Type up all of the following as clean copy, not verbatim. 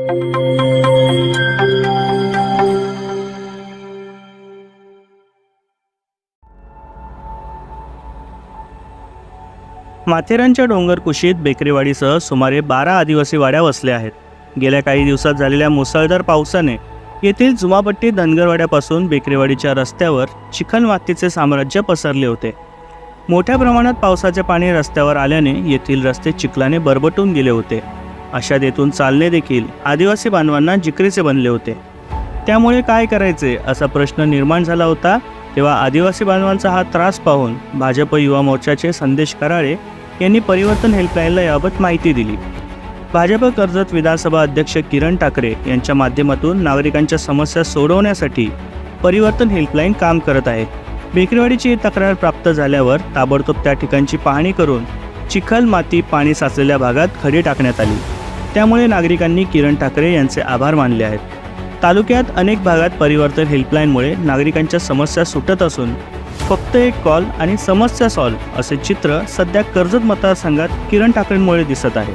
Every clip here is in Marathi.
माथेरानच्या डोंगर कुशीत बेकरेवाडीसह सुमारे 12 आदिवासी वाड्या वसल्या आहेत. गेल्या काही दिवसात झालेल्या मुसळधार पावसाने येथील जुमापट्टी धनगरवाड्यापासून बेकरेवाडीच्या रस्त्यावर चिखल मातीचे साम्राज्य पसरले होते. मोठ्या प्रमाणात पावसाचे पाणी रस्त्यावर आल्याने येथील रस्ते चिखलाने बरबटून गेले होते. अशात येथून चालणे देखील आदिवासी बांधवांना जिकरीचे बनले होते. त्यामुळे काय करायचे असा प्रश्न निर्माण झाला होता. तेव्हा आदिवासी बांधवांचा हा त्रास पाहून भाजप युवा मोर्चाचे संदेश कराळे यांनी परिवर्तन हेल्पलाईनला याबाबत माहिती दिली. भाजप कर्जत विधानसभा अध्यक्ष किरण ठाकरे यांच्या माध्यमातून नागरिकांच्या समस्या सोडवण्यासाठी परिवर्तन हेल्पलाईन काम करत आहे. बेकरेवाडीची तक्रार प्राप्त झाल्यावर ताबडतोब त्या ठिकाणची पाहणी करून चिखल माती पाणी साचलेल्या भागात खडी टाकण्यात आली. त्यामुळे नागरिकांनी किरण ठाकरे यांचे आभार मानले आहेत. तालुक्यात अनेक भागात परिवर्तन हेल्पलाईनमुळे नागरिकांच्या समस्या सुटत असून फक्त एक कॉल आणि समस्या सॉल्व्ह असे चित्र सध्या कर्जत मतदारसंघात किरण ठाकरेंमुळे दिसत आहे.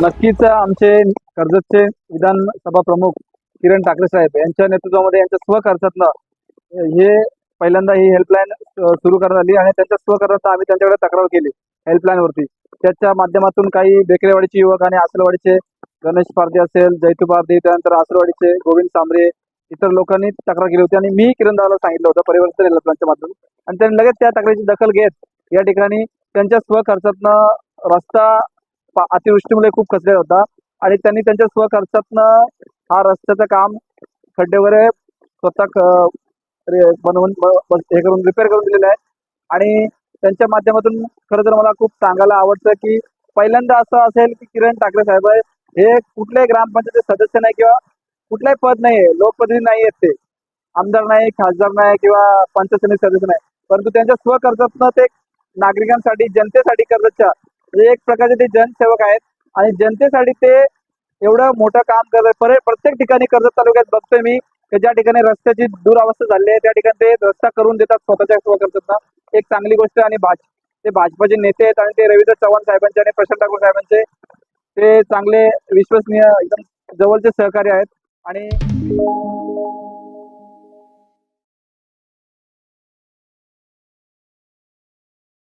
नक्कीच आमचे कर्जतचे विधानसभा प्रमुख किरण ठाकरे साहेब यांच्या नेतृत्वामध्ये यांच्या स्वखर्चातनं हे पहिल्यांदा ही हेल्पलाईन सुरू करण्यात आली आणि त्यांच्या स्वखर्चातनं आम्ही त्यांच्याकडे तक्रार केली हेल्पलाईनवरती. त्याच्या माध्यमातून काही बेकरेवाडीचे युवक आणि आसलवाडीचे गणेश पारदे असेल, जैतू पारदे, त्यानंतर आसलवाडीचे गोविंद सांबरे इतर लोकांनी तक्रार केली होती आणि मी किरण दादाला सांगितलं होतं परिवर्तन हेल्पलाईनच्या माध्यमातून. आणि त्यांनी लगेच त्या तक्रारीची दखल घेत या ठिकाणी त्यांच्या स्वखर्चातनं रस्ता अतिवृष्टीमुळे खूप खचलेला होता आणि त्यांनी त्यांच्या स्वखर्चातनं हा रस्त्याचं काम खड्डे वगैरे स्वतः बनवून हे करून रिपेअर करून दिलेलं आहे. आणि त्यांच्या माध्यमातून खरं तर मला खूप सांगायला आवडतं की पहिल्यांदा असं असेल की किरण ठाकरे साहेब हे कुठल्याही ग्रामपंचायतीचे सदस्य नाही किंवा कुठलाही पद नाही आहे, लोकप्रतिनिधी नाही आहेत, ते आमदार नाही, खासदार नाही किंवा पंचायत समिती सदस्य नाही, परंतु त्यांच्या स्वखर्चातनं ते नागरिकांसाठी जनतेसाठी कर्जतच्या म्हणजे एक प्रकारचे ते जनसेवक आहेत आणि जनतेसाठी ते एवढं मोठं काम करत. प्रत्येक ठिकाणी कर्जत तालुक्यात बघतोय मी की ज्या ठिकाणी रस्त्याची दुरावस्था झाली आहे त्या ठिकाणी ते रस्ता करून देतात स्वतःच्या स्वखर्चातनं. एक चांगली गोष्ट. आणि ते भाजपचे नेते आहेत आणि ते रवींद्र चव्हाण साहेबांचे आणि प्रशांत ठाकूर साहेबांचे ते चांगले विश्वसनीय एकदम जवळचे सहकारी आहेत. आणि